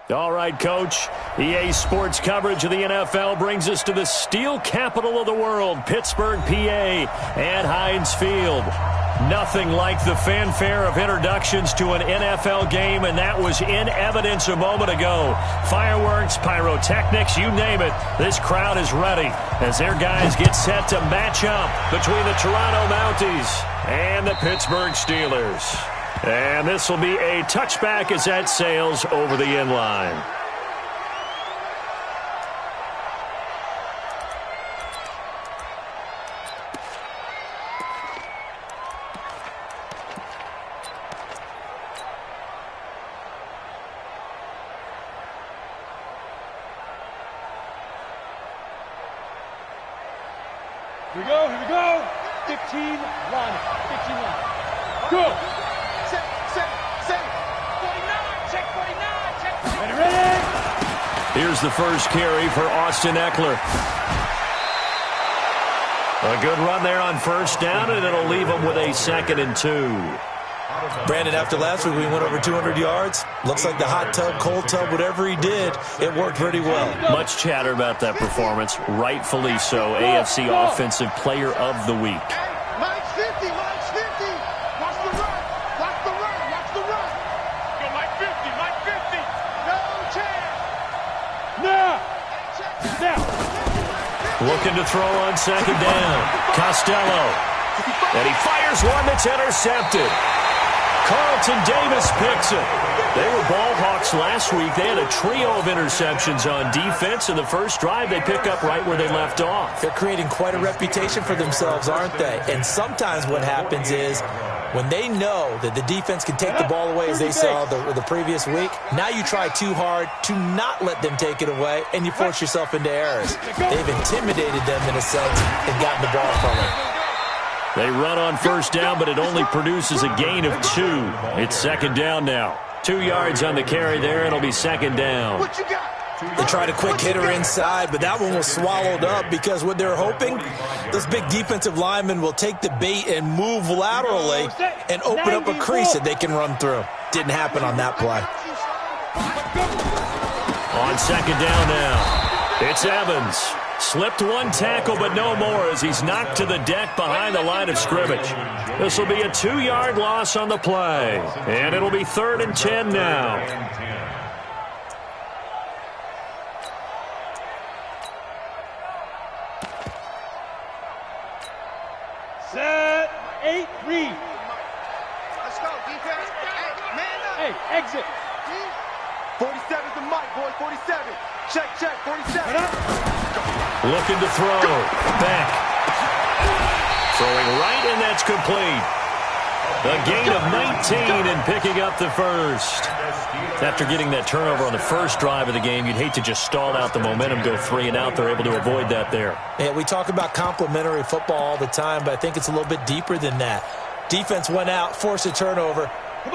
All right, Coach. EA Sports coverage of the NFL brings us to the steel capital of the world, Pittsburgh, PA, and Heinz Field. Nothing like the fanfare of introductions to an NFL game, and that was in evidence a moment ago. Fireworks, pyrotechnics, you name it. This crowd is ready as their guys get set to match up between the Toronto Mounties and the Pittsburgh Steelers. And this will be a touchback as that sails over the end line. Here we go. 15 line. 15 line. Go. Set. 49, check 49. Ready. Here's the first carry for Austin Eckler. A good run there on first down, and it'll leave him with a 2nd and 2. Brandon, after last week, we went over 200 yards. Looks like the hot tub, cold tub, whatever he did, it worked pretty well. Much chatter about that performance. Rightfully so. AFC Offensive Player of the Week. Mike's 50. Watch the run. Go Mike 50. No chance. Now. Looking to throw on 2nd down. Costello. And he fires one that's intercepted. Carlton Davis picks it. They were ball hawks last week. They had a trio of interceptions on defense. In the first drive, they pick up right where they left off. They're creating quite a reputation for themselves, aren't they? And sometimes what happens is when they know that the defense can take the ball away, as they saw the previous week, now you try too hard to not let them take it away, and you force yourself into errors. They've intimidated them in a sense and gotten the ball from them. They run on first down, but it only produces a gain of 2. It's 2nd down now. 2 yards on the carry there. It'll be 2nd down. What you got? They tried a quick hitter inside, but that one was swallowed up because what they're hoping, this big defensive lineman will take the bait and move laterally and open up a crease that they can run through. Didn't happen on that play. On 2nd down now, it's Evans. Slipped one tackle, but no more as he's knocked to the deck behind the line of scrimmage. This will be a 2-yard loss on the play, and it'll be 3rd and 10 now. Set. 8, read. Let's go, defense. Hey, man up. Hey, exit. 47's the mic, boy. 47. Check, 47. Looking to throw. Back. Throwing right, and that's complete. A gain of 19 and picking up the first. After getting that turnover on the first drive of the game, you'd hate to just stall out the momentum, go 3 and out. They're able to avoid that there. Yeah, we talk about complementary football all the time, but I think it's a little bit deeper than that. Defense went out, forced a turnover,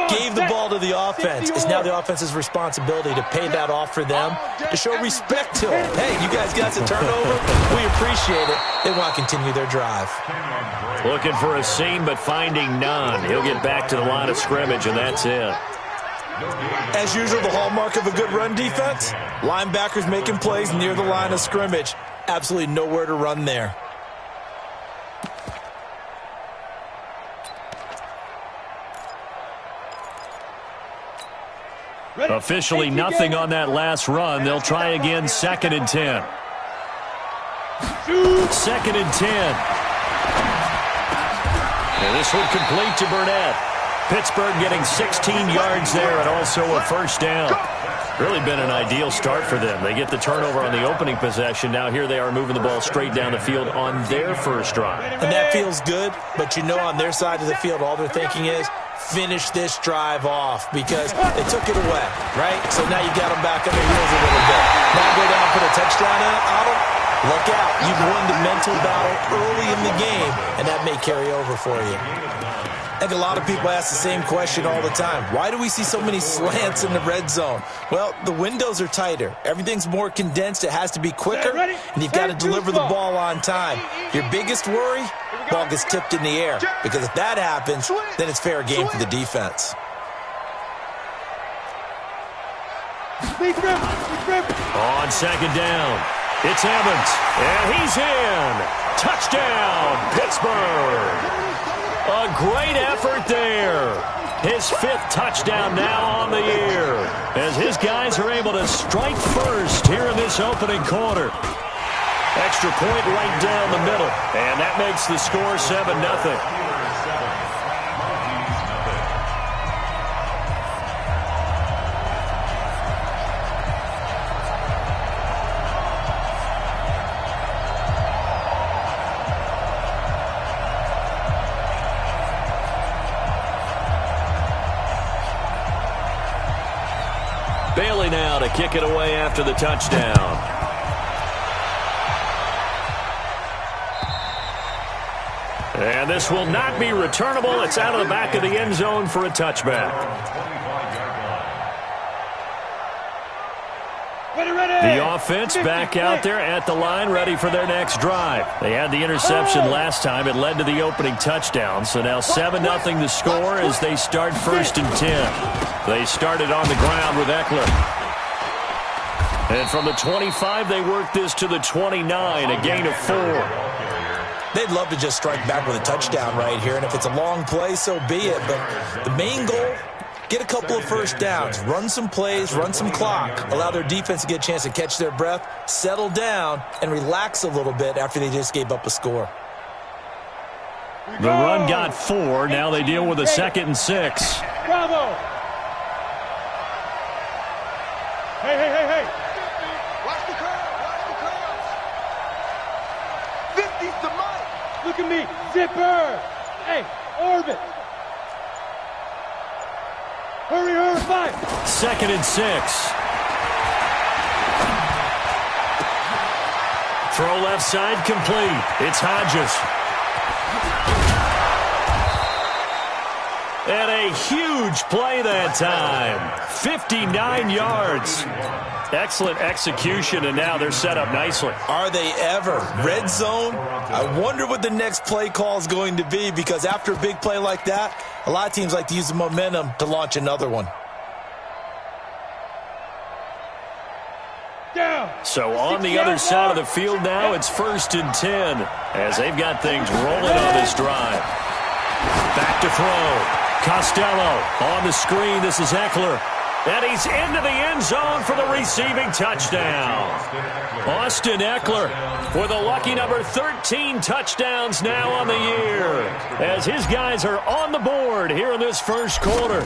gave the ball to the offense. It's now the offense's responsibility to pay that off for them, to show respect to them. Hey, you guys got the turnover. We appreciate it. They want to continue their drive. Looking for a seam, but finding none. He'll get back to the line of scrimmage, and that's it. As usual, the hallmark of a good run defense, linebackers making plays near the line of scrimmage. Absolutely nowhere to run there. Officially nothing on that last run. They'll try again, 2nd and 10. 2nd and 10. And this one complete to Burnett. Pittsburgh getting 16 yards there and also a first down. Really been an ideal start for them. They get the turnover on the opening possession. Now here they are moving the ball straight down the field on their first drive. And that feels good, but you know on their side of the field all they're thinking is finish this drive off because they took it away, right? So now you got them back on their heels a little bit. Now go down and put a touchdown on them. Look out. You've won the mental battle early in the game, and that may carry over for you. I think a lot of people ask the same question all the time. Why do we see so many slants in the red zone? Well, the windows are tighter. Everything's more condensed. It has to be quicker, and you've got to deliver the ball on time. Your biggest worry? Ball gets tipped in the air, because if that happens, then it's fair game for the defense. On second down, it's Evans, and he's in. Touchdown, Pittsburgh. A great effort there. His 5th touchdown now on the year, as his guys are able to strike first here in this opening quarter. Extra point right down the middle, and that makes the score 7-0. Bailey now to kick it away after the touchdown. And this will not be returnable. It's out of the back of the end zone for a touchback. The offense back out there at the line, ready for their next drive. They had the interception last time. It led to the opening touchdown. So now 7-0 the score as they start 1st and 10. They started on the ground with Eckler. And from the 25, they work this to the 29, a gain of 4. They'd love to just strike back with a touchdown right here, and if it's a long play, so be it. But the main goal, get a couple of first downs, run some plays, run some clock, allow their defense to get a chance to catch their breath, settle down, and relax a little bit after they just gave up a score. The run got 4. Now they deal with a 2nd and 6. Bravo! Hey! Watch the curve! Watch the curve! 50's the mic! Look at me! Zipper! Hey, orbit! Hurry, 5! 2nd and 6. Throw left side complete. It's Hodges. And a huge play that time. 59 yards. Excellent execution, and now they're set up nicely. Are they ever? Red zone? I wonder what the next play call is going to be, because after a big play like that, a lot of teams like to use the momentum to launch another one. So on the other side of the field now, it's 1st and 10 as they've got things rolling on this drive. Back to throw. Costello on the screen. This is Eckler. And he's into the end zone for the receiving touchdown. Austin Eckler with a lucky number 13 touchdowns now on the year, as his guys are on the board here in this first quarter.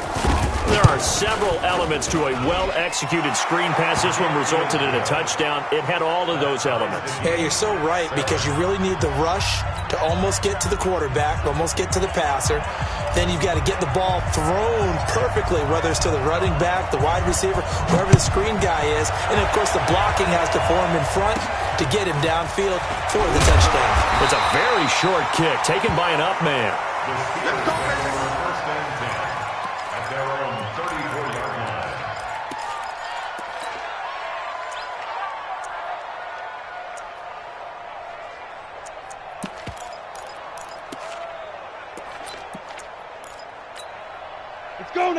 There are several elements to a well-executed screen pass. This one resulted in a touchdown. It had all of those elements. Yeah, you're so right, because you really need the rush to almost get to the quarterback, almost get to the passer. Then you've got to get the ball thrown perfectly, whether it's to the running back, the wide receiver, whoever the screen guy is. And, of course, the blocking has to form in front to get him downfield for the touchdown. It's a very short kick taken by an up man.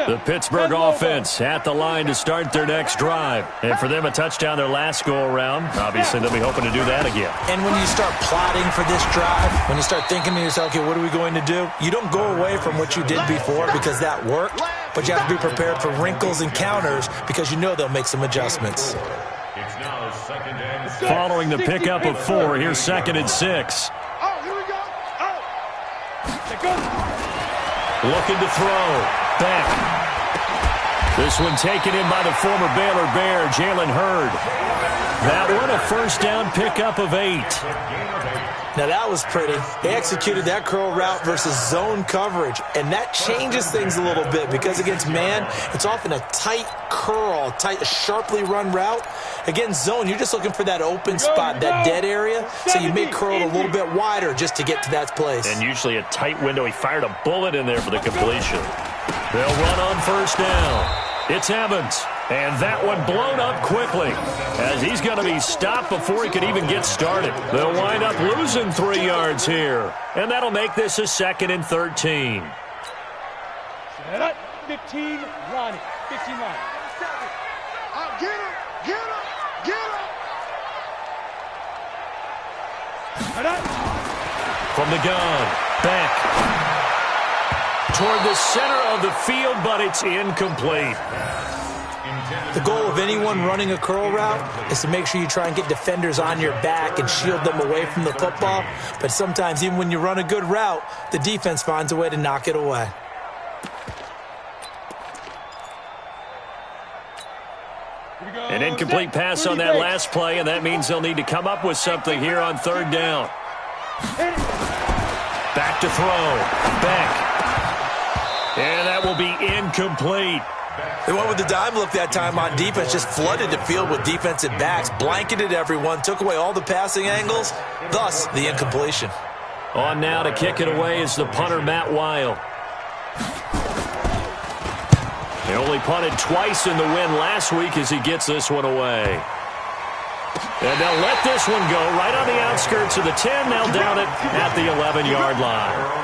The Pittsburgh offense at the line to start their next drive. And for them, a touchdown their last go-around. Obviously, they'll be hoping to do that again. And when you start plotting for this drive, when you start thinking to yourself, okay, what are we going to do? You don't go away from what you did before because that worked, but you have to be prepared for wrinkles and counters because you know they'll make some adjustments. Following the pickup of 4, here's 2nd and 6. Oh, here we go! Oh! Looking to throw. Back. This one taken in by the former Baylor Bear, Jalen Hurd. That one a first down pickup of 8. Now that was pretty. They executed that curl route versus zone coverage, and that changes things a little bit because against man, it's often a tight curl, tight, sharply run route. Against zone, you're just looking for that open spot, that dead area, so you may curl a little bit wider just to get to that place. And usually a tight window. He fired a bullet in there for the completion. They'll run on first down. It's Evans. And that one blown up quickly as he's going to be stopped before he could even get started. They'll wind up losing 3 yards here. And that'll make this a 2nd and 13. 15 line. 15 line. Get him! Get him! Get him! From the gun, back toward the center of the field, but it's incomplete. The goal of anyone running a curl route is to make sure you try and get defenders on your back and shield them away from the football. But sometimes even when you run a good route, the defense finds a way to knock it away. An incomplete pass on that last play, and that means they'll need to come up with something here on third down. Back to throw. Back. And that will be incomplete. They went with the dime look that time on defense, just flooded the field with defensive backs, blanketed everyone, took away all the passing angles, thus the incompletion. On now to kick it away is the punter, Matt Weil. He only punted twice in the win last week as he gets this one away. And they'll let this one go right on the outskirts of the 10. They'll down it at the 11-yard line.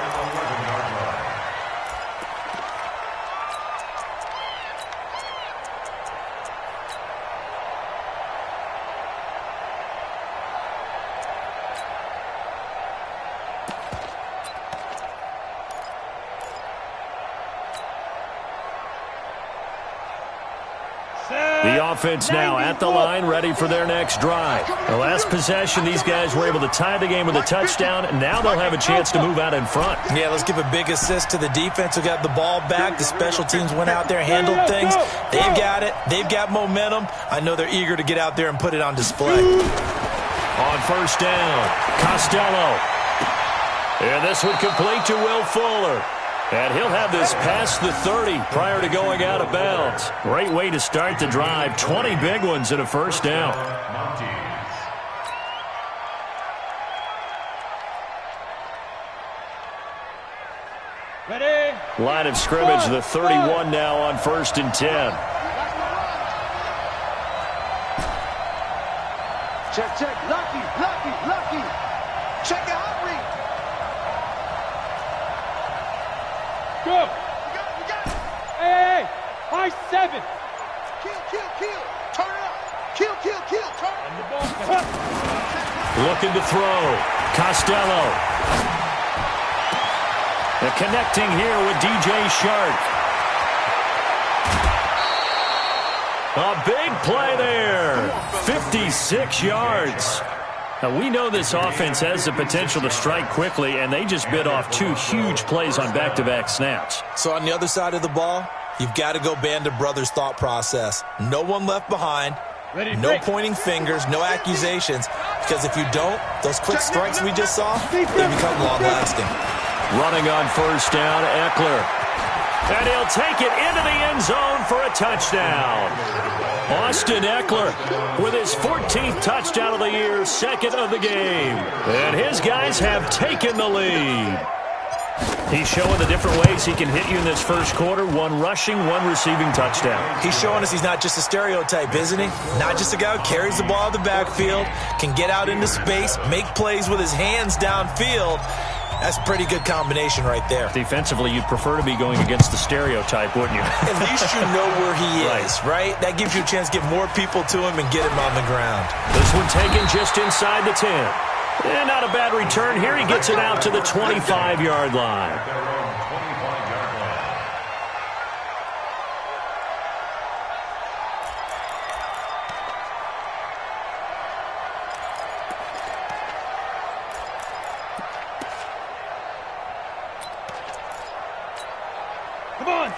The offense now at the line, ready for their next drive. The last possession, these guys were able to tie the game with a touchdown, and now they'll have a chance to move out in front. Yeah, let's give a big assist to the defense who got the ball back. The special teams went out there, handled things. They've got it. They've got momentum. I know they're eager to get out there and put it on display. On first down, Costello. And this one complete to Will Fuller. And he'll have this past the 30 prior to going out of bounds. Great way to start the drive. 20 big ones and a first down. Ready? Line of scrimmage, the 31 now on 1st and 10. Check, check. Lucky, lucky, lucky. Check the hot read. Go. You got it. Hey, high 7. Kill. Turn it up. Kill. Turn it up. Looking to throw. Costello. The connecting here with DJ Shark. A big play there. 56 yards. Now, we know this offense has the potential to strike quickly, and they just bit off 2 huge plays on back-to-back snaps. So on the other side of the ball, you've got to go Band of Brothers thought process. No one left behind, no pointing fingers, no accusations, because if you don't, those quick strikes we just saw, they become long-lasting. Running on first down, Eckler. And he'll take it into the end zone for a touchdown. Austin Eckler with his 14th touchdown of the year, second of the game. And his guys have taken the lead. He's showing the different ways he can hit you in this first quarter. 1 rushing, 1 receiving touchdown. He's showing us he's not just a stereotype, isn't he? Not just a guy who carries the ball in the backfield, can get out into space, make plays with his hands downfield. That's a pretty good combination right there. Defensively, you'd prefer to be going against the stereotype, wouldn't you? At least you know where he is, right? That gives you a chance to get more people to him and get him on the ground. This one taken just inside the 10. And not a bad return here. He gets it out to the 25-yard line.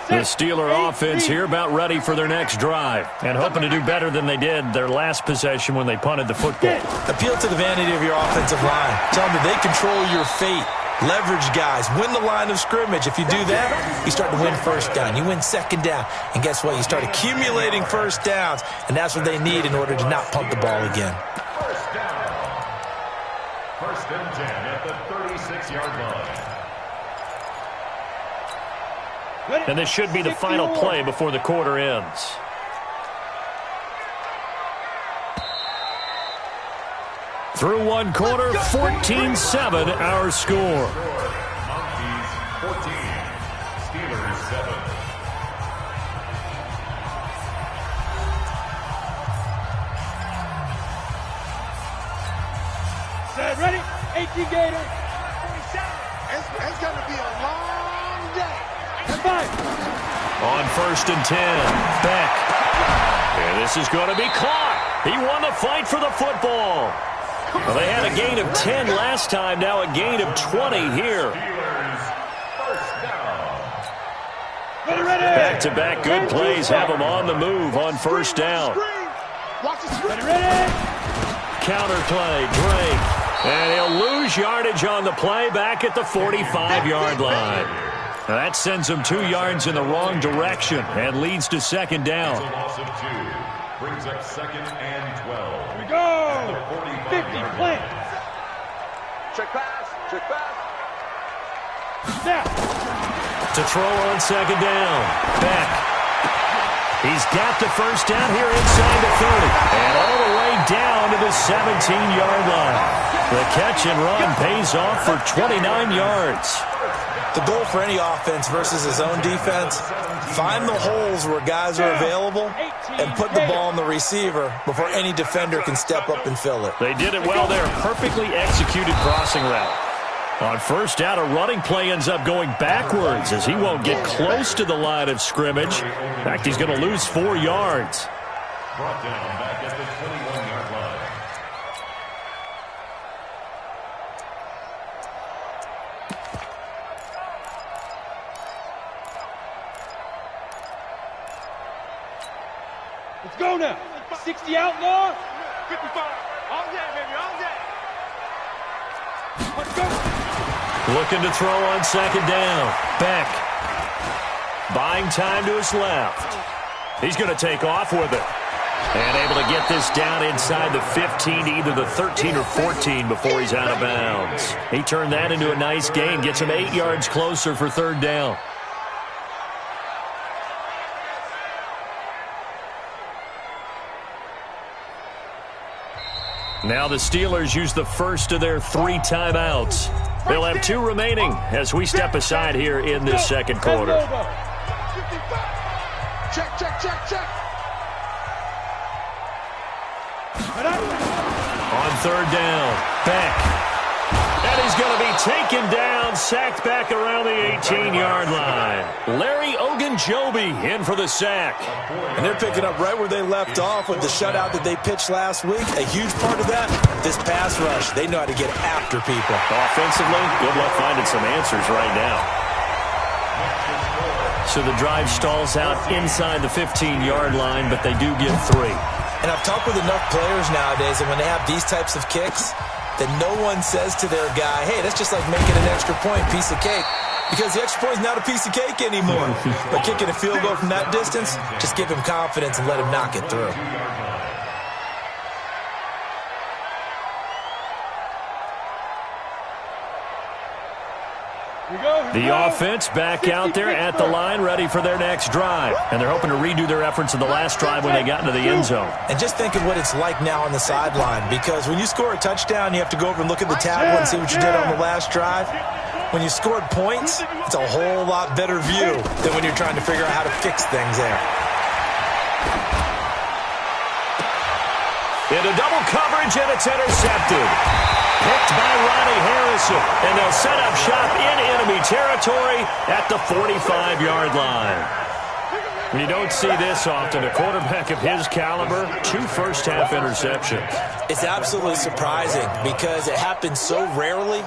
The Steeler offense here about ready for their next drive and hoping to do better than they did their last possession when they punted the football. Appeal to the vanity of your offensive line. Tell them they control your fate. Leverage guys. Win the line of scrimmage. If you do that, you start to win first down. You win second down. And guess what? You start accumulating first downs, and that's what they need in order to not punt the ball again. First down. 1st and 10 at the 36-yard line. And this should be the final play before the quarter ends. Through 1 quarter, 14-7 our score. Monkeys 14, Steelers 7. 18 Gator. It's going to be a long day. That's fine. On 1st and 10, Beck. And this is going to be caught. He won the fight for the football. Well, they had a gain of 10 last time, now a gain of 20 here. Back-to-back good plays have them on the move on 1st down. Ready. Counter play, Drake. And he'll lose yardage on the play back at the 45-yard line. Now that sends him 2 yards in the wrong direction and leads to 2nd down. Loss of 2 brings up 2nd and 12. Here we go. 50, plant. Check pass. Check pass. Snap. To throw on 2nd down. Beck. He's got the 1st down here inside the 30. And all the way down to the 17-yard line. The catch and run pays off for 29 yards. The goal for any offense versus his own defense, find the holes where guys are available and put the ball on the receiver before any defender can step up and fill it. They did it well there. Perfectly executed crossing route. On 1st down, a running play ends up going backwards as he won't get close to the line of scrimmage. In fact, he's going to lose 4 yards. Brought down back at the 21-yard line. Let's go now. 60 outlaw. 55. All day, baby. All day. Let's go. Looking to throw on 2nd down. Beck. Buying time to his left. He's going to take off with it. And able to get this down inside the 15 to either the 13 or 14 before he's out of bounds. He turned that into a nice gain. Gets him 8 yards closer for 3rd down. Now the Steelers use the first of their 3 timeouts. They'll have 2 remaining as we step aside here in this 2nd quarter. Check, check, check, check. On 3rd down, Beck. And he's going to be taken down, sacked back around the 18-yard line. Larry Ogunjobi in for the sack. And they're picking up right where they left off with the shutout that they pitched last week. A huge part of that, this pass rush. They know how to get after people. Offensively, good luck finding some answers right now. So the drive stalls out inside the 15-yard line, but they do get 3. And I've talked with enough players nowadays, and when they have these types of kicks, that no one says to their guy, hey, that's just like making an extra point, piece of cake. Because the extra point is not a piece of cake anymore. But kicking a field goal from that distance, just give him confidence and let him knock it through. The offense back out there at the line, ready for their next drive. And they're hoping to redo their efforts in the last drive when they got into the end zone. And just think of what it's like now on the sideline. Because when you score a touchdown, you have to go over and look at the tablet and see what you did on the last drive. When you scored points, it's a whole lot better view than when you're trying to figure out how to fix things there. Into double coverage, and it's intercepted. Picked by Ronnie Harrison, and they'll set up shop in enemy territory at the 45-yard line. You don't see this often. A quarterback of his caliber, 2 first-half interceptions. It's absolutely surprising because it happens so rarely.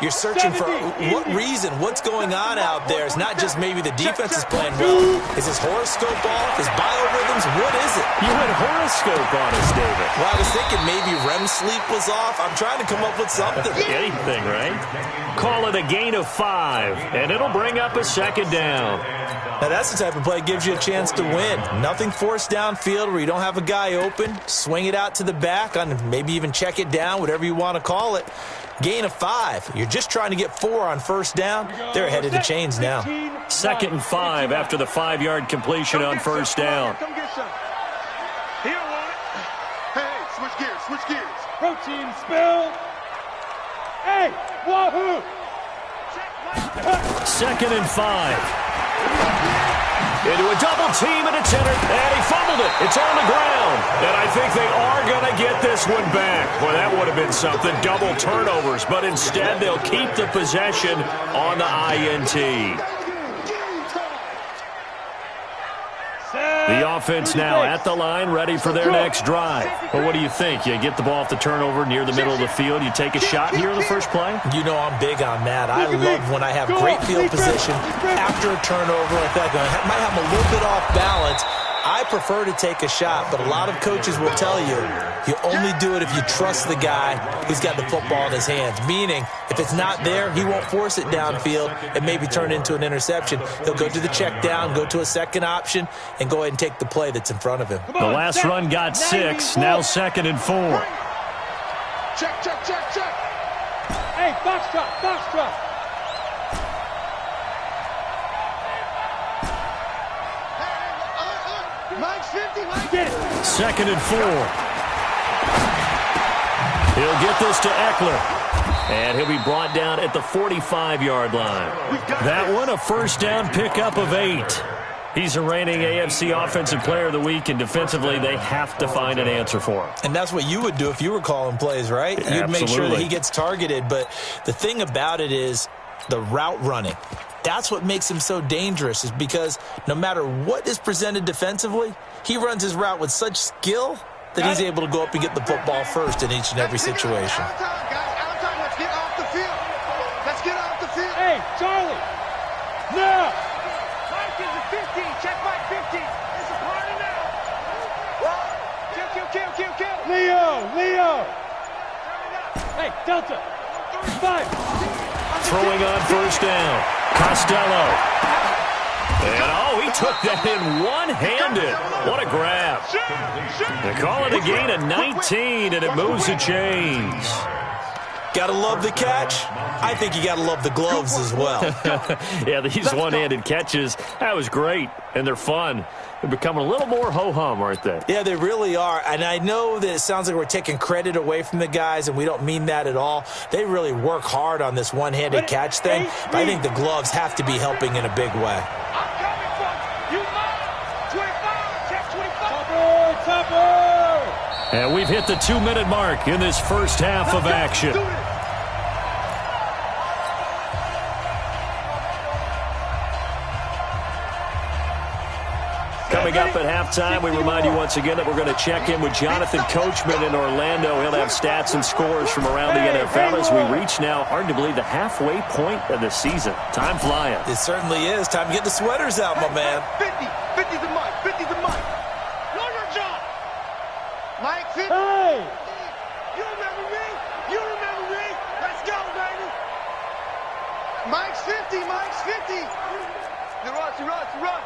You're searching for what reason, what's going on out there. It's not just maybe the defense is playing well. Is his horoscope off? His biorhythms? What is it? You had horoscope on us, David. Well, I was thinking maybe REM sleep was off. I'm trying to come up with something. Anything, right? Call it a gain of 5, and it'll bring up a 2nd down. Now, that's the type of play that gives you a chance to win. Nothing forced downfield where you don't have a guy open. Swing it out to the back, on maybe even check it down, whatever you want to call it. Gain of 5. You're just trying to get 4 on 1st down. They're headed to chains now. 2nd and 5 after the 5-yard completion on 1st down. Come get some. He don't want it. Hey, switch gears, switch gears. Protein spill. Hey, wahoo. 2nd and 5. Into a double team, and it's entered, and he fumbled it. It's on the ground, and I think they are going to get this one back. Well, that would have been something, double turnovers, but instead they'll keep the possession on the INT. The offense now at the line, ready for their next drive. Well, what do you think? You get the ball off the turnover near the middle of the field, you take a shot here in the first play? You know I'm big on that. I love when I have great field position after a turnover like that. I might have a little bit off balance. I prefer to take a shot, but a lot of coaches will tell you only do it if you trust the guy who's got the football in his hands. Meaning, if it's not there, he won't force it downfield and maybe turn into an interception. He'll go to the check down, go to a second option, and go ahead and take the play that's in front of him. The last run got 6, now 2nd and 4. Check, check, check, check. Hey, box drop, box drop. Mike's 50, Mike. Get it. 2nd and 4. He'll get this to Eckler. And he'll be brought down at the 45-yard line. That one, a first down pickup of 8. He's the reigning AFC Offensive Player of the Week, and defensively they have to find an answer for him. And that's what you would do if you were calling plays, right? Yeah, you'd make sure that absolutely. he gets targeted. But the thing about it is the route running. That's what makes him so dangerous, is because no matter what is presented defensively, he runs his route with such skill that he's able to go up and get the football first in each and every situation. Out of time, guys. Out of time. Let's get off the field. Let's get off the field. Hey, Charlie. No. Mike is the 15. Check Mike 15. It's a party now. Kill. Leo. Hey, Delta. 5. Throwing on first down. Costello. And, he took that in one-handed. What a grab. They call it a gain of 19, and it moves the chains. Gotta love the catch. I think you gotta love the gloves as well. Yeah, these one-handed catches, that was great, and they're fun. They're becoming a little more ho-hum, aren't they? Yeah, they really are. And I know that it sounds like we're taking credit away from the guys, and we don't mean that at all. They really work hard on this one-handed catch thing. But I think the gloves have to be helping in a big way. I'm coming for you. Mike. 25. Check 25. Topper. And we've hit the 2-minute mark in this first half of action. Coming up at halftime, we remind you once again that we're going to check in with Jonathan Coachman in Orlando. He'll have stats and scores from around the NFL as we reach now, hard to believe, the halfway point of the season. Time flying. It certainly is. Time to get the sweaters out, my man. 50. 50 the Mike. 50 the Mike. Know your job. Mike 50. Hey. You remember me? You remember me? Let's go, baby. Mike's 50. Mike's 50. You run.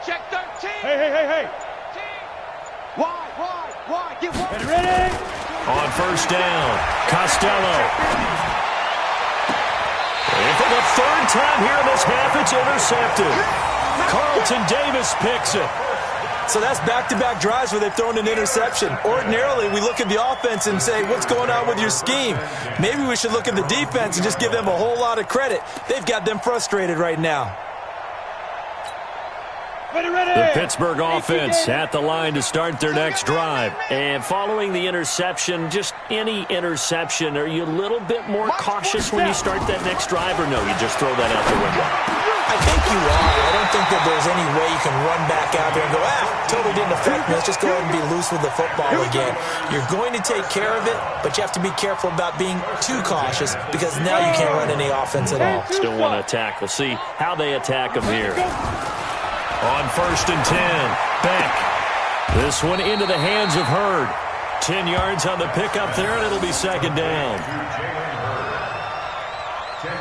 Check 13. Hey. Why? Get one. Get ready. On first down, Costello. And for the third time here in this half, it's intercepted. Carlton Davis picks it. So that's back-to-back drives where they've thrown an interception. Ordinarily, we look at the offense and say, what's going on with your scheme? Maybe we should look at the defense and just give them a whole lot of credit. They've got them frustrated right now. The Pittsburgh offense at the line to start their next drive. And following the interception, just any interception, are you a little bit more cautious when you start that next drive, or no, you just throw that out the window? I think you are. I don't think that there's any way you can run back out there and go, totally didn't affect me. Let's just go ahead and be loose with the football again. You're going to take care of it, but you have to be careful about being too cautious because now you can't run any offense at all. Still want to attack. We'll see how they attack them here. On first and 10, Beck. This one into the hands of Hurd. 10 yards on the pickup there, and it'll be second down. 10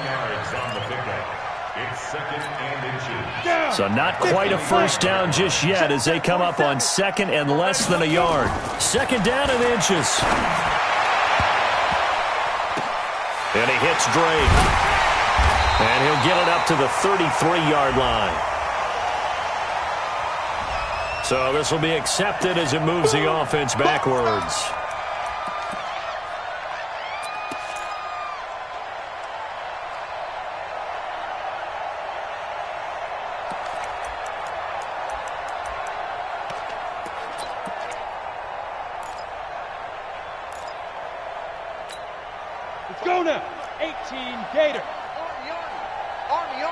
yards on the pickup. It's second and inches. So not quite a first down just yet as they come up on second and less than a yard. Second down and inches. And he hits Drake. And he'll get it up to the 33-yard line. So this will be accepted as it moves the offense backwards. Arizona, 18 Gator. Army.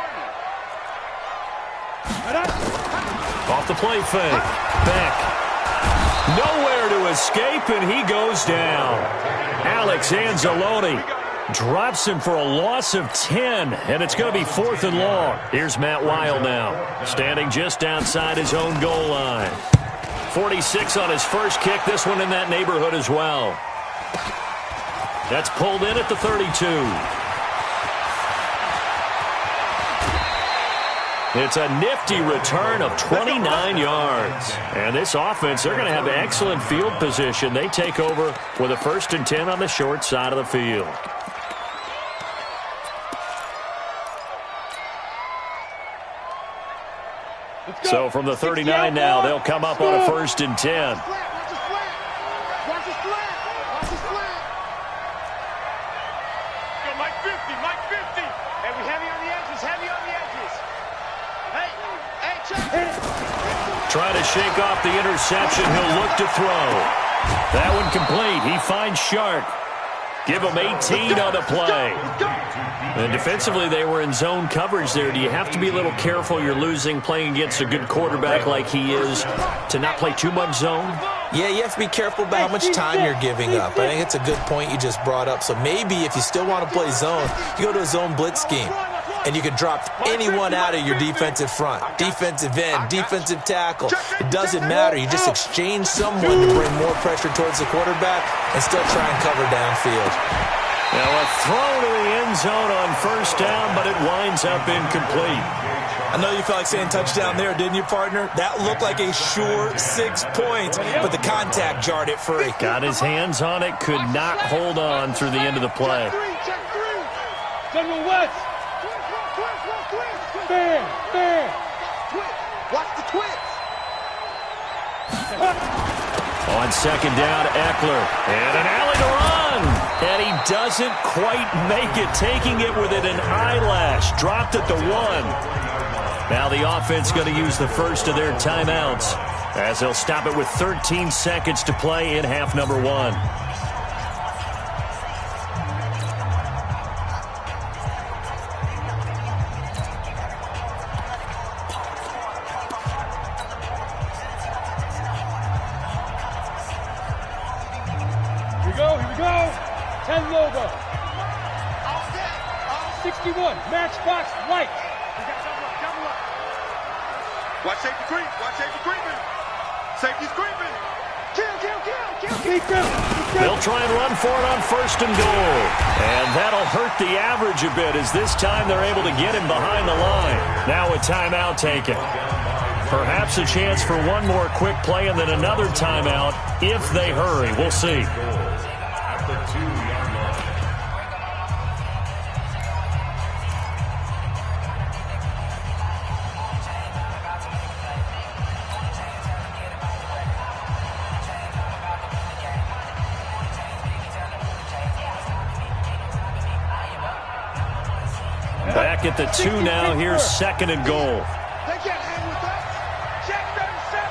Off the play fake. Beck. Nowhere to escape, and he goes down. Alex Anzalone drops him for a loss of 10, and it's going to be 4th and long. Here's Matt Weil now, standing just outside his own goal line. 46 on his first kick, this one in that neighborhood as well. That's pulled in at the 32. It's a nifty return of 29 yards. And this offense, they're going to have excellent field position. They take over with a 1st and 10 on the short side of the field. So from the 39 now, they'll come up on a 1st and 10. Watch his flat. Yo, Mike 50. Hey, we heavy on the edges. Hey, check. Trying to shake off the interception. He'll look to throw. That one complete. He finds Shark. Give him 18 on the play. And defensively, they were in zone coverage there. Do you have to be a little careful? You're losing playing against a good quarterback like he is to not play too much zone? Yeah, you have to be careful about how much time you're giving up. I think it's a good point you just brought up. So maybe if you still want to play zone, you go to a zone blitz scheme. And you can drop anyone out of your defensive front. Defensive end, defensive tackle. It doesn't matter. You just exchange someone to bring more pressure towards the quarterback and still try and cover downfield. Now a throw to the end zone on 1st down, but it winds up incomplete. I know you felt like saying touchdown there, didn't you, partner? That looked like a sure 6 points, but the contact jarred it free. Got his hands on it, could not hold on through the end of the play. Check three. General West. Fair. Watch the twits. On 2nd down, Eckler. And an alley to run. And he doesn't quite make it, taking it within an eyelash. Dropped at the 1. Now the offense going to use the first of their timeouts as they'll stop it with 13 seconds to play in half number 1. Here we go. 10 logo. 61, matchbox white. Double up. Watch safety creeping. Safety's creeping. Kill. They'll try and run for it on 1st and goal. And that'll hurt the average a bit as this time they're able to get him behind the line. Now a timeout taken. Perhaps a chance for one more quick play and then another timeout if they hurry. We'll see. At the 2-yard line. Back at the 2 now. Here's 2nd and goal. They can't hang with us. Check 37.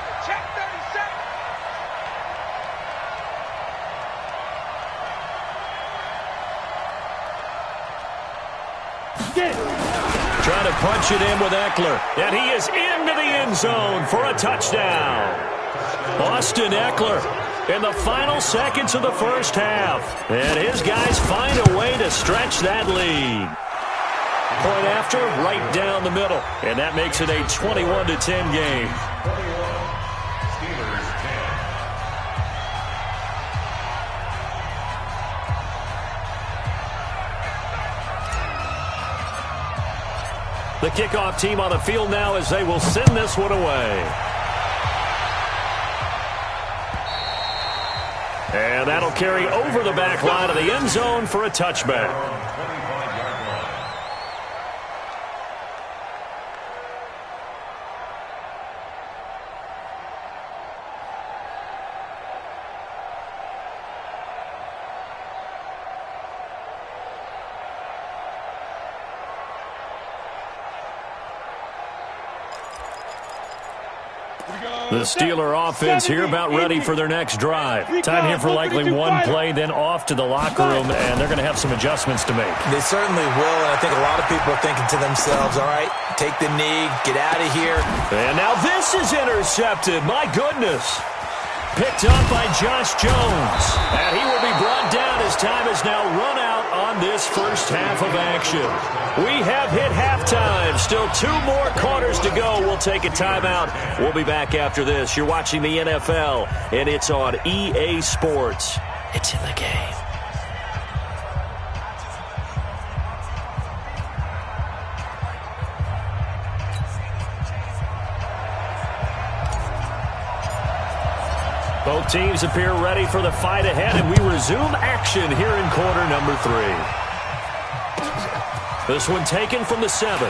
Trying to punch it in with Eckler. And he is into the end zone for a touchdown. Austin Eckler in the final seconds of the first half. And his guys find a way to stretch that lead. Point after, right down the middle. And that makes it a 21-10 game. Steelers 10. The kickoff team on the field now as they will send this one away. And that'll carry over the back line of the end zone for a touchback. The Steeler offense here about ready for their next drive. Time here for likely one play, then off to the locker room, and they're going to have some adjustments to make. They certainly will, and I think a lot of people are thinking to themselves, all right, take the knee, get out of here. And now this is intercepted. My goodness. Picked up by Josh Jones. And he will be brought down as time has now run out on this first half of action. We have hit halftime. Still 2 more quarters to go. We'll take a timeout. We'll be back after this. You're watching the NFL, and it's on EA Sports. It's in the game. Both teams appear ready for the fight ahead, and we resume action here in quarter number 3. This one taken from the 7.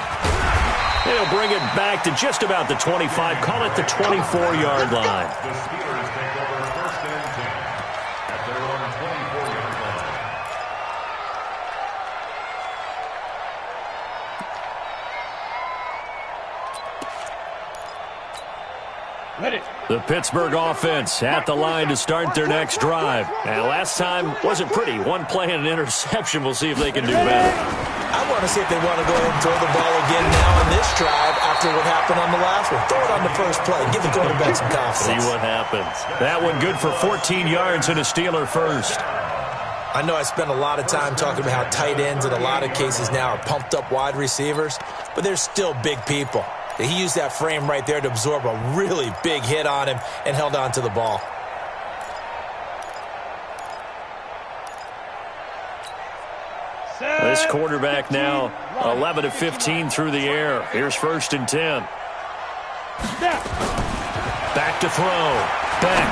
They'll bring it back to just about the 25, call it the 24-yard line. The Steelers take over first and 10 at their own 24-yard line. Ready. The Pittsburgh offense at the line to start their next drive. And last time wasn't pretty. One play and an interception. We'll see if they can do better. I want to see if they want to go ahead and throw the ball again now on this drive after what happened on the last one. Throw it on the first play. Give the quarterback some confidence. See what happens. That one good for 14 yards and a Steeler first. I know I spent a lot of time talking about how tight ends in a lot of cases now are pumped up wide receivers, but they're still big people. He used that frame right there to absorb a really big hit on him and held on to the ball. This quarterback now 11 of 15 through the air. Here's first and 10. Back to throw. Back.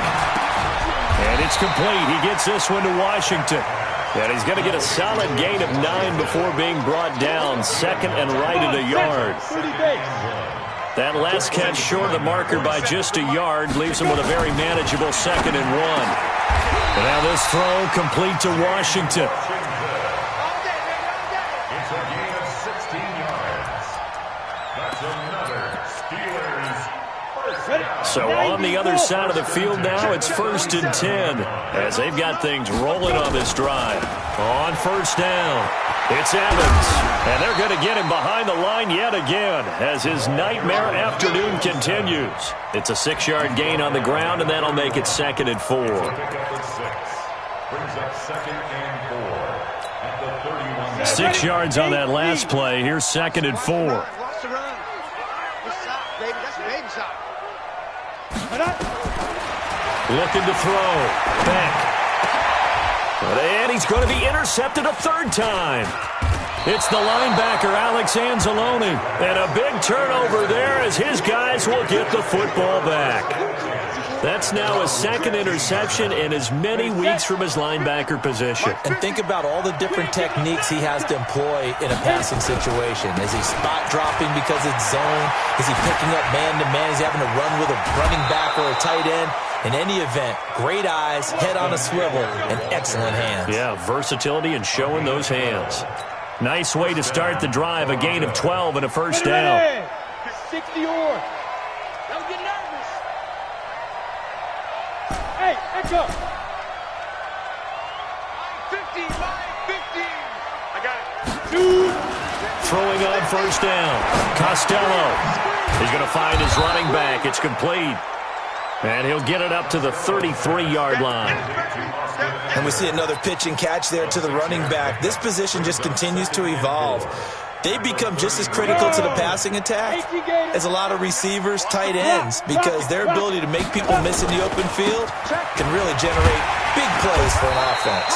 And it's complete. He gets this one to Washington. And he's going to get a solid gain of 9 before being brought down. Second and right at a yard. That last catch short of the marker by just a yard leaves him with a very manageable second and 1. And now this throw complete to Washington. It's a gain of 16 yards. That's another Steelers first down. So on the other side of the field now, it's first and 10 as they've got things rolling on this drive. On first down, it's Evans. And they're going to get him behind the line yet again as his nightmare afternoon continues. It's a 6-yard gain on the ground, and that'll make it second and 4. Pick up the 6. Brings up second and 4 at the 31. 6 yards on that last play. Here's second and 4. Watch the run. Good shot, baby. That's a baby shot. Looking to throw. Back. And he's going to be intercepted a third time. It's the linebacker, Alex Anzalone. And a big turnover there as his guys will get the football back. That's now a second interception in as many weeks from his linebacker position. And think about all the different techniques he has to employ in a passing situation. Is he spot dropping because it's zone? Is he picking up man-to-man? Is he having to run with a running back or a tight end? In any event, great eyes, head on a swivel, and excellent hands. Yeah, versatility and showing those hands. Nice way to start the drive, a gain of 12 and a first down. 60 or. Don't get nervous. Hey, echo. 15, 15. I got it. Throwing on first down. Costello. He's going to find his running back. It's complete. And he'll get it up to the 33-yard line. And we see another pitch and catch there to the running back. This position just continues to evolve. They become just as critical to the passing attack as a lot of receivers, tight ends, because their ability to make people miss in the open field can really generate big plays for an offense.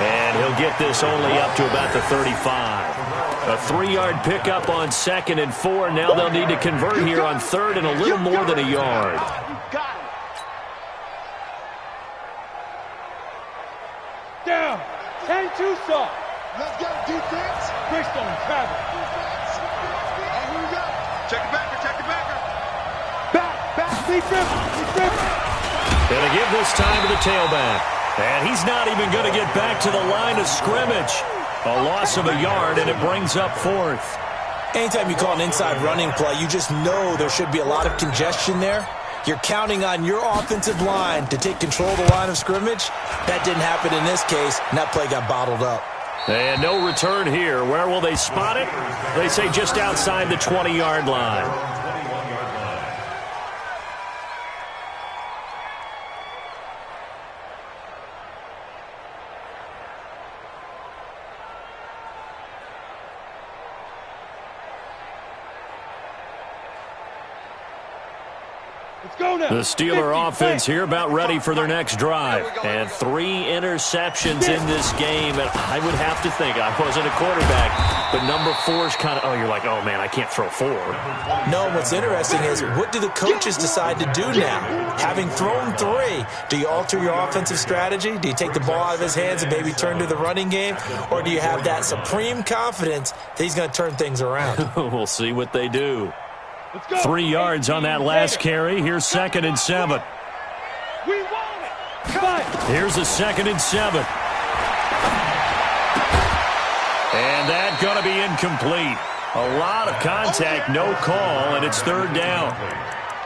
And he'll get this only up to about the 35. A 3-yard pickup on second and 4. Now they'll need to convert here on third and a little more than a yard. Down. 10 Tucson. Let's go, defense. Bristol travel. Hey, here we go. Check the backer, check the backer. Back. Lead dribble. Gonna give this time to the tailback. And he's not even going to get back to the line of scrimmage. A loss of a yard, and it brings up fourth. Anytime you call an inside running play, you just know there should be a lot of congestion there. You're counting on your offensive line to take control of the line of scrimmage. That didn't happen in this case, and that play got bottled up. And no return here. Where will they spot it? They say just outside the 20-yard line. The Steeler offense here about ready for their next drive. And 3 interceptions in this game. And I would have to think, I wasn't a quarterback, but number 4 is kind of, you're like, oh, man, I can't throw 4. No, what's interesting is what do the coaches decide to do now? Having thrown 3, do you alter your offensive strategy? Do you take the ball out of his hands and maybe turn to the running game? Or do you have that supreme confidence that he's going to turn things around? We'll see what they do. 3 yards on that last carry. Here's 2nd and 7. We want it. Come on. Here's a 2nd and 7. And that's going to be incomplete. A lot of contact, no call, and it's 3rd down.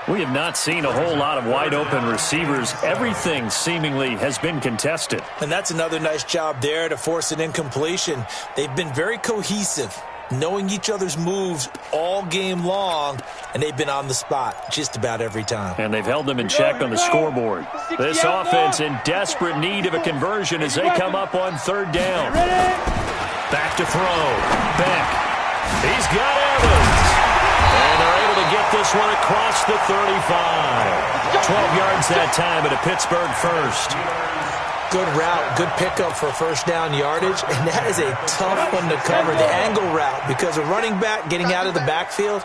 We have not seen a whole lot of wide-open receivers. Everything seemingly has been contested. And that's another nice job there to force an incompletion. They've been very cohesive, knowing each other's moves all game long, and they've been on the spot just about every time. And they've held them in check on the scoreboard. This offense in desperate need of a conversion as they come up on 3rd down. Back to throw. Beck. He's got Evans. And they're able to get this one across the 35. 12 yards that time at a Pittsburgh first. Good route, good pickup for first down yardage, and that is a tough one to cover, the angle route, because a running back getting out of the backfield,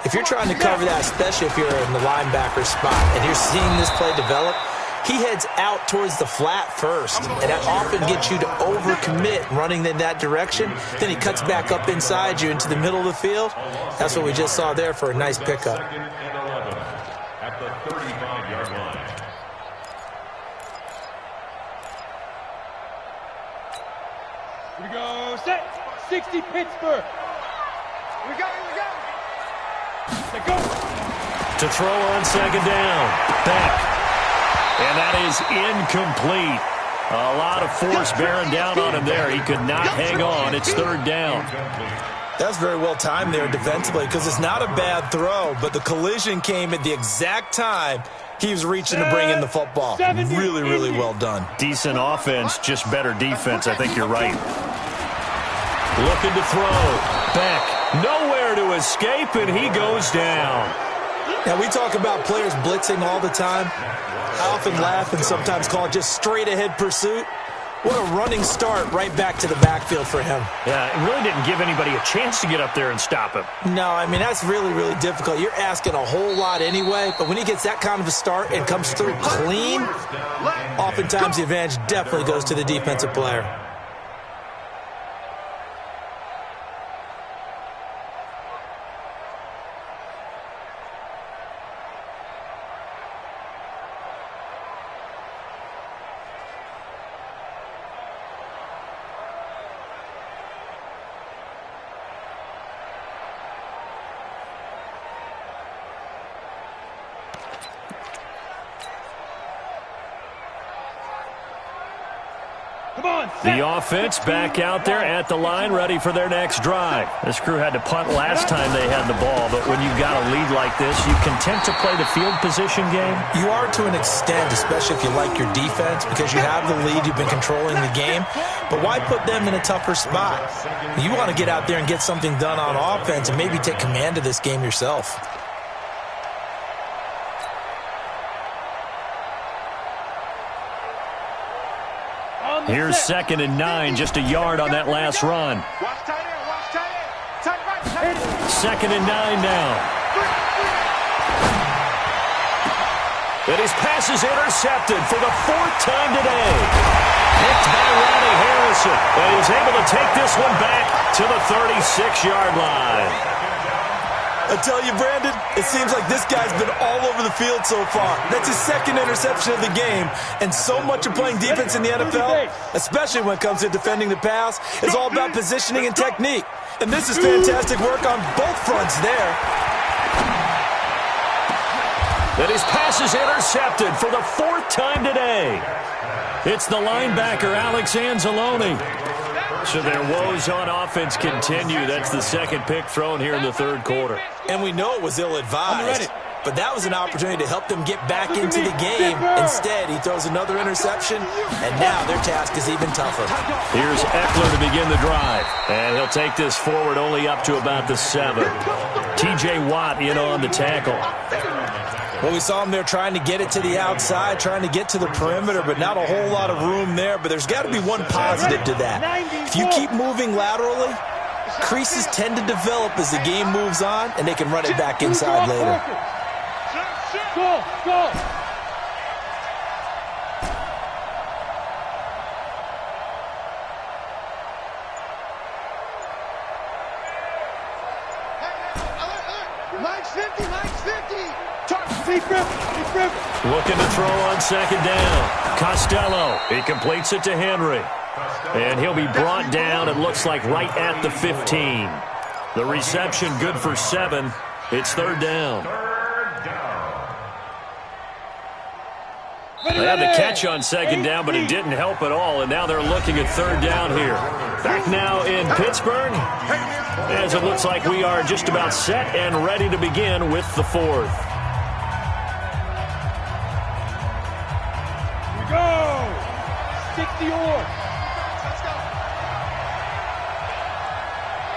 if you're trying to cover that, especially if you're in the linebacker spot, and you're seeing this play develop, he heads out towards the flat first, and that often gets you to overcommit running in that direction. Then he cuts back up inside you into the middle of the field. That's what we just saw there for a nice pickup. At the 35-yard line. Here we go. Set. 60 Pittsburgh. Here we go. Here we go. Let go. To throw on 2nd down. Beck. And that is incomplete. A lot of force bearing down on him there. He could not hang on. It's 3rd down. That's very well timed there defensively because it's not a bad throw, but the collision came at the exact time he was reaching to bring in the football. Really, really well done. Decent offense, just better defense. I think you're right. Looking to throw. Beck, nowhere to escape, and he goes down. Now, we talk about players blitzing all the time. I often laugh and sometimes call it just straight-ahead pursuit. What a running start right back to the backfield for him. Yeah, it really didn't give anybody a chance to get up there and stop him. No, I mean, that's really, really difficult. You're asking a whole lot anyway, but when he gets that kind of a start and comes through clean, oftentimes the advantage definitely goes to the defensive player. The offense back out there at the line, ready for their next drive. This crew had to punt last time they had the ball, but when you've got a lead like this, you content to play the field position game? You are to an extent, especially if you like your defense, because you have the lead, you've been controlling the game. But why put them in a tougher spot? You want to get out there and get something done on offense and maybe take command of this game yourself. Here's 2nd and 9, just a yard on that last run. Watch tight end, watch tight end. Tight right, tight end. 2nd and 9 now. And his pass is intercepted for the 4th time today. Picked by Ronnie Harrison. And he's able to take this one back to the 36-yard line. I tell you, Brandon, it seems like this guy's been all over the field so far. That's his 2nd interception of the game. And so much of playing defense in the NFL, especially when it comes to defending the pass, is all about positioning and technique. And this is fantastic work on both fronts there. And his pass is intercepted for the 4th time today. It's the linebacker, Alex Anzalone. So their woes on offense continue. That's the 2nd pick thrown here in the 3rd quarter. And we know it was ill-advised, but that was an opportunity to help them get back into the game. Instead, he throws another interception, and now their task is even tougher. Here's Eckler to begin the drive, and he'll take this forward only up to about the 7. T.J. Watt in on the tackle. Well, we saw him there trying to get it to the outside, trying to get to the perimeter, but not a whole lot of room there. But there's got to be one positive to that. If you keep moving laterally, creases tend to develop as the game moves on, and they can run it back inside later. Go, go. Mike's 50, Mike's 50. Looking to throw on 2nd down. Costello, he completes it to Henry. And he'll be brought down, it looks like, right at the 15. The reception good for 7. It's 3rd down. They had the catch on 2nd down, but it didn't help at all, and now they're looking at 3rd down here. Back now in Pittsburgh, as it looks like we are just about set and ready to begin with the 4th. Go! 60 or.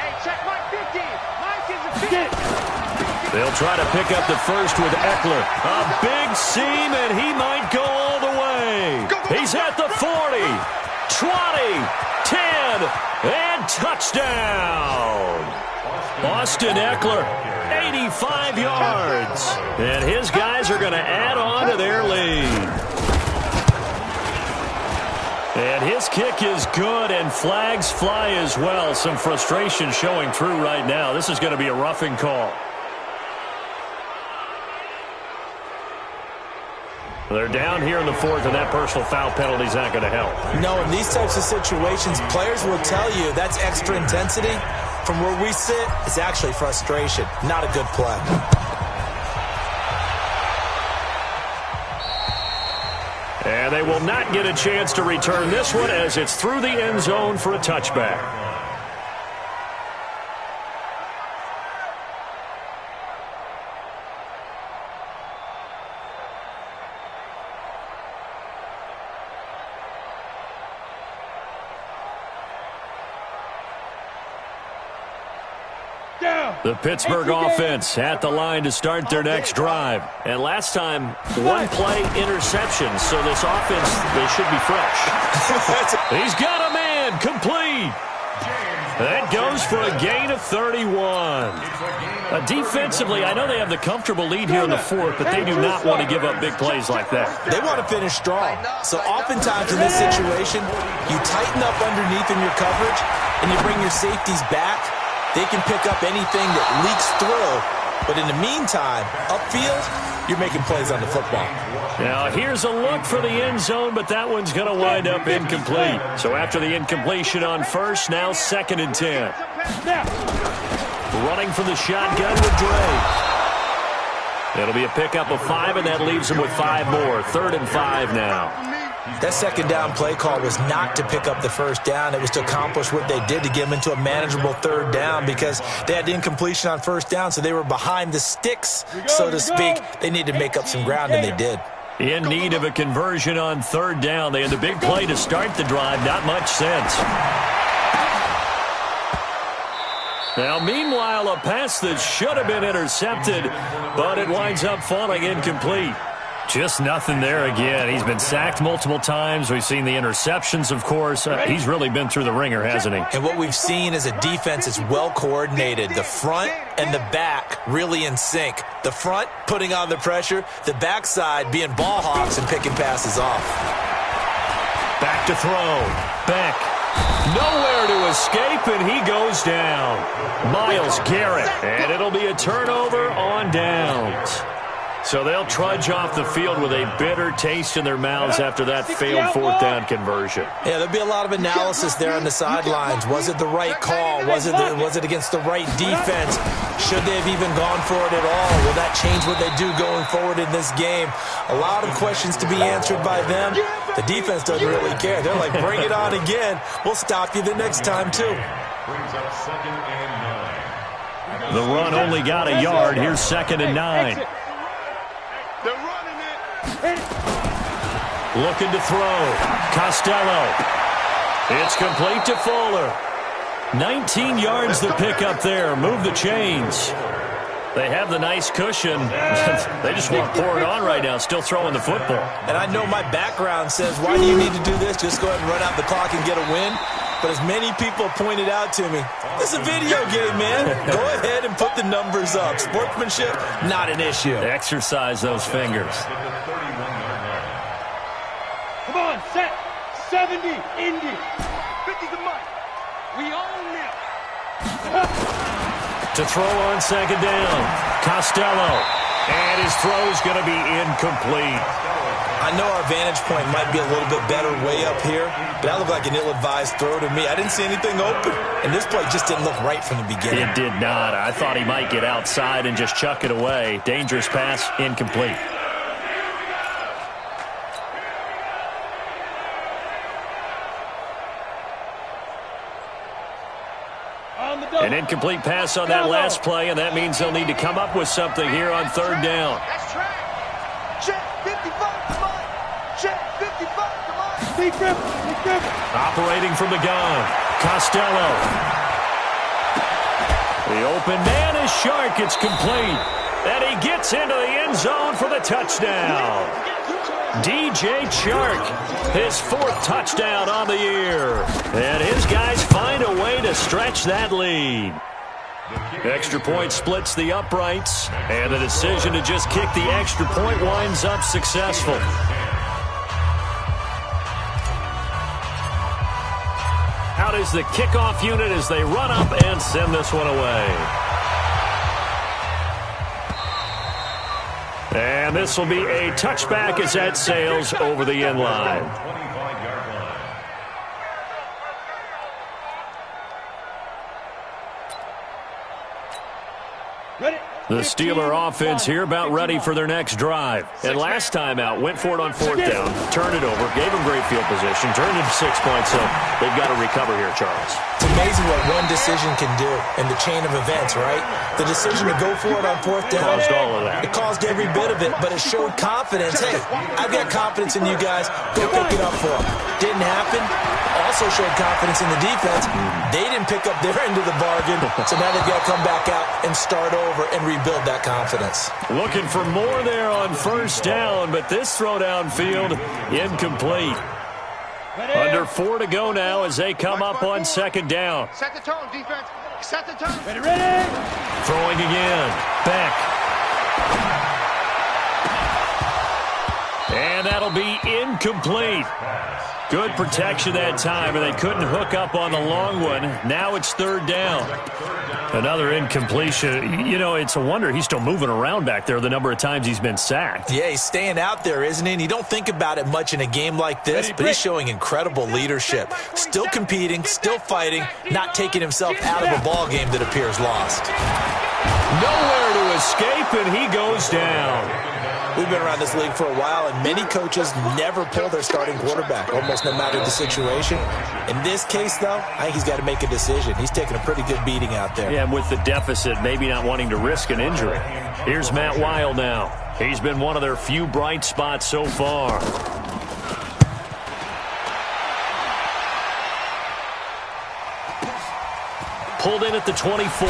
Hey, check Mike 50. Mike is a 50. They'll try to pick up the first with Eckler. A big seam, and he might go all the way. He's at the 40, 20, 10, and touchdown. Austin Eckler, 85 yards. And his guys are going to add on to their lead. And his kick is good, and flags fly as well. Some frustration showing through right now. This is going to be a roughing call. They're down here in the 4th, and that personal foul penalty is not going to help. No, in these types of situations, players will tell you that's extra intensity. From where we sit, it's actually frustration, not a good play. And they will not get a chance to return this one as it's through the end zone for a touchback. The Pittsburgh offense at the line to start their next drive. And last time, 1 play interception, so this offense, they should be fresh. He's got a man, complete. That goes for a gain of 31. Defensively, I know they have the comfortable lead here in the 4th, but they do not want to give up big plays like that. They want to finish strong. So oftentimes in this situation, you tighten up underneath in your coverage, and you bring your safeties back. They can pick up anything that leaks through. But in the meantime, upfield, you're making plays on the football. Now, here's a look for the end zone, but that one's going to wind up incomplete. So after the incompletion on first, now 2nd and 10. Running from the shotgun with Dre. It'll be a pickup of 5, and that leaves them with 5 more. 3rd and 5 now. That 2nd down play call was not to pick up the 1st down. It was to accomplish what they did to get them into a manageable 3rd down because they had the incompletion on 1st down, so they were behind the sticks, so to speak. They needed to make up some ground, and they did. In need of a conversion on 3rd down. They had the big play to start the drive. Not much sense. Now, meanwhile, a pass that should have been intercepted, but it winds up falling incomplete. Just nothing there again. He's been sacked multiple times. We've seen the interceptions, of course. He's really been through the ringer, hasn't he? And what we've seen is a defense that's well coordinated. The front and the back really in sync. The front putting on the pressure. The backside being ball hawks and picking passes off. Back to throw. Beck. Nowhere to escape, and he goes down. Myles Garrett. And it'll be a turnover on downs. So they'll trudge off the field with a bitter taste in their mouths after that failed fourth down conversion. Yeah, there'll be a lot of analysis there on the sidelines. Was it the right call? Was it against the right defense? Should they have even gone for it at all? Will that change what they do going forward in this game? A lot of questions to be answered by them. The defense doesn't really care. They're like, bring it on again. We'll stop you the next time, too. Brings up 2nd and 9. The run only got a yard. Here's 2nd and 9. They're running it. Looking to throw. Costello. It's complete to Fuller. 19 yards the pick up there. Move the chains. They have the nice cushion. They just want to pour it on right now, still throwing the football. And I know my background says, why do you need to do this? Just go ahead and run out the clock and get a win. But as many people pointed out to me, this is a video game, man. Go ahead and put the numbers up. Sportsmanship, not an issue. Exercise those fingers. Come on, set. 70, Indy. 50 to Mike. We own them. To throw on 2nd down. Costello. And his throw's going to be incomplete. I know our vantage point might be a little bit better way up here, but that looked like an ill-advised throw to me. I didn't see anything open, and this play just didn't look right from the beginning. It did not. I thought he might get outside and just chuck it away. Dangerous pass, incomplete. An incomplete pass on that last play, and that means they'll need to come up with something here on 3rd down. That's track. Check 55 to Mike. Check 55 to Mike. Big grip. Operating from the gun. Costello. The open man is Shark. It's complete. And he gets into the end zone for the touchdown. DJ Chark, his 4th touchdown on the year. And his guys find a way to stretch that lead. Extra point splits the uprights, and the decision to just kick the extra point winds up successful. Out is the kickoff unit as they run up and send this one away. And this will be a touchback as that sails over the end line. 25-yard line. Ready. The Steeler offense here about ready for their next drive. And last time out, went for it on 4th down, turned it over, gave them great field position, turned it to 6 points, so they've got to recover here, Charles. It's amazing what one decision can do in the chain of events, right? The decision to go for it on 4th down. Caused all of that. It caused every bit of it, but it showed confidence. Hey, I've got confidence in you guys. Go pick it up for them. Didn't happen. Also showed confidence in the defense. They didn't pick up their end of the bargain, so now they've got to come back out and start over and rebuild that confidence. Looking for more there on 1st down, but this throw downfield incomplete. Under 4 to go now as they come up on 2nd down. Set the tone, defense. Set the tone. Ready. Throwing again. Beck. And that'll be incomplete. Good protection that time, and they couldn't hook up on the long one. Now it's 3rd down. Another incompletion. You know, it's a wonder he's still moving around back there the number of times he's been sacked. Yeah, he's staying out there, isn't he? And you don't think about it much in a game like this, but he's showing incredible leadership. Still competing, still fighting, not taking himself out of a ball game that appears lost. Nowhere to escape, and he goes down. We've been around this league for a while, and many coaches never pull their starting quarterback, almost no matter the situation. In this case, though, I think he's got to make a decision. He's taking a pretty good beating out there. Yeah, with the deficit, maybe not wanting to risk an injury. Here's Matt Weil now. He's been one of their few bright spots so far. Pulled in at the 24.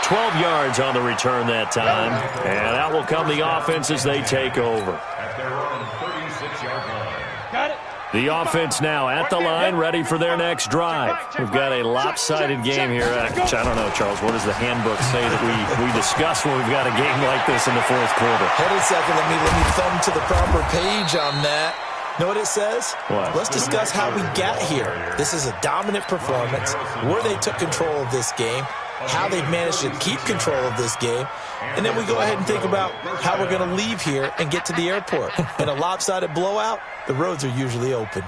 12 yards on the return that time. And out will come the offense as they take over. At their own 36-yard line. Got it. The offense now at the line, ready for their next drive. We've got a lopsided game here. Which I don't know, Charles. What does the handbook say that we discuss when we've got a game like this in the 4th quarter? Hold on a second. Let me thumb to the proper page on that. Know what it says? What? Let's discuss how we got here. This is a dominant performance where they took control of this game. how they've managed to keep control of this game. And then we go ahead and think about how we're going to leave here and get to the airport. In a lopsided blowout, the roads are usually open.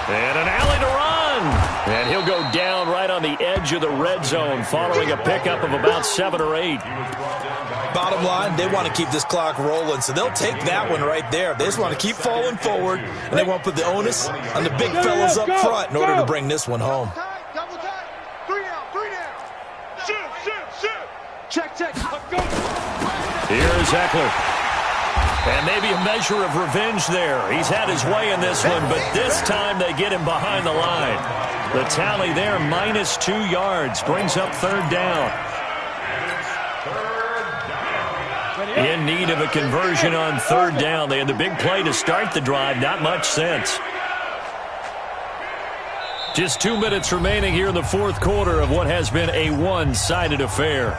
And an alley to run. And he'll go down right on the edge of the red zone following a pickup of about 7 or 8. Bottom line, they want to keep this clock rolling, so they'll take that one right there. They just want to keep falling forward, and they want to put the onus on the big fellas up front in order to bring this one home. Double tight. 3 down, 3 down. Shoot. Check. Here's Eckler. And maybe a measure of revenge there. He's had his way in this one, but this time they get him behind the line. The tally there, minus 2 yards, brings up 3rd down. In need of a conversion on 3rd down. They had the big play to start the drive, not much sense. Just 2 minutes remaining here in the 4th quarter of what has been a one-sided affair.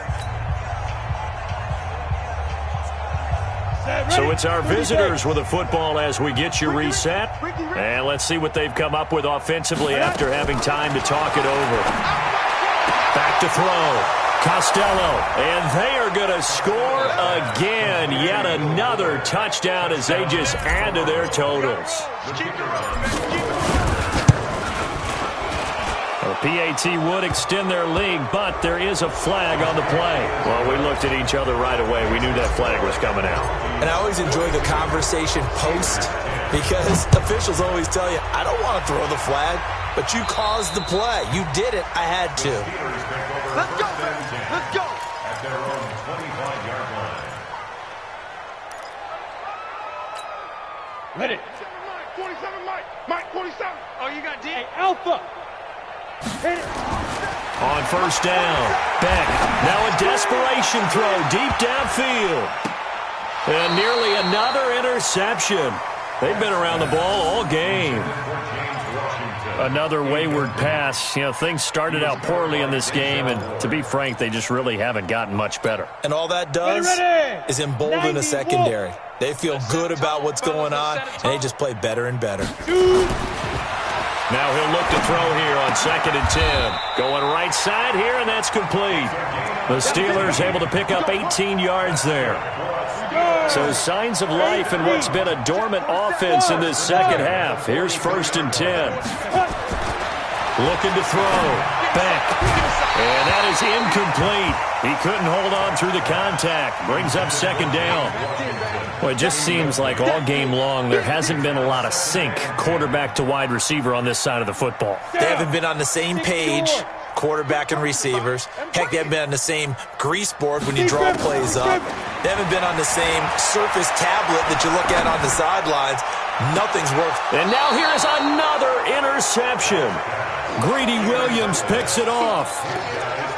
So it's our visitors with the football as we get you reset. And let's see what they've come up with offensively after having time to talk it over. Back to throw. Costello. And they are going to score again. Yet another touchdown as they just add to their totals. The PAT would extend their lead, but there is a flag on the play. Well, we looked at each other right away. We knew that flag was coming out. And I always enjoy the conversation post because officials always tell you, I don't want to throw the flag, but you caused the play. You did it. I had to. Let's go, man. Let's go. At their own 25-yard line. Ready. 27 Mike. Mike, 27. Oh, you got D? Hey, Alpha. Hit it. On 1st down, Beck. Now a desperation throw deep downfield. And nearly another interception. They've been around the ball all game. Another wayward pass. You know, things started out poorly in this game, and to be frank, they just really haven't gotten much better. And all that does is embolden the secondary. They feel good about what's going on, and they just play better and better. Now he'll look to throw here on 2nd and 10. Going right side here, and that's complete. The Steelers able to pick up 18 yards there. So signs of life in what's been a dormant offense in this second half. Here's 1st and 10. Looking to throw. Beck. And that is incomplete. He couldn't hold on through the contact. Brings up 2nd down. Well, it just seems like all game long there hasn't been a lot of sync quarterback to wide receiver on this side of the football. They haven't been on the same page, quarterback and receivers. Heck, they haven't been on the same grease board when you draw plays up. They haven't been on the same Surface tablet that you look at on the sidelines. Nothing's worked. And now here is another interception. Greedy Williams picks it off.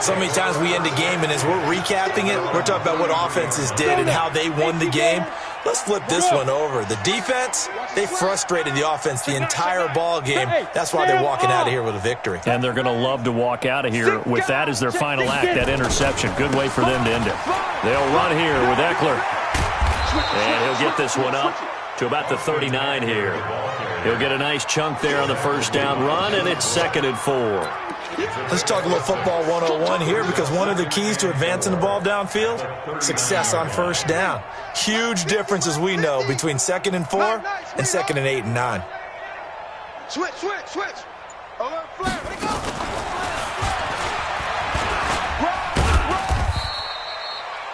So many times we end a game, and as we're recapping it, we're talking about what offenses did and how they won the game. Let's flip this one over. The defense, they frustrated the offense the entire ball game. That's why they're walking out of here with a victory. And they're going to love to walk out of here with that as their final act, that interception. Good way for them to end it. They'll run here with Eckler. And he'll get this one up to about the 39 here. He'll get a nice chunk there on the 1st down run, and it's 2nd and 4. Let's talk a little football 101 here, because one of the keys to advancing the ball downfield, success on 1st down. Huge difference, as we know, between 2nd and 4 and 2nd and 8 and 9. Switch. Over flare. Let it go.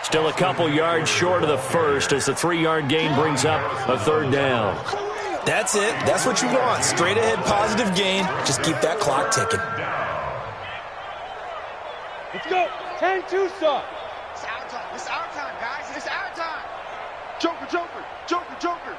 Still a couple yards short of the 1st as the 3-yard gain brings up a 3rd down. That's it. That's what you want. Straight ahead, positive gain. Just keep that clock ticking. Let's go. 10-2, son. It's our time. It's our time, guys. It's our time. Joker.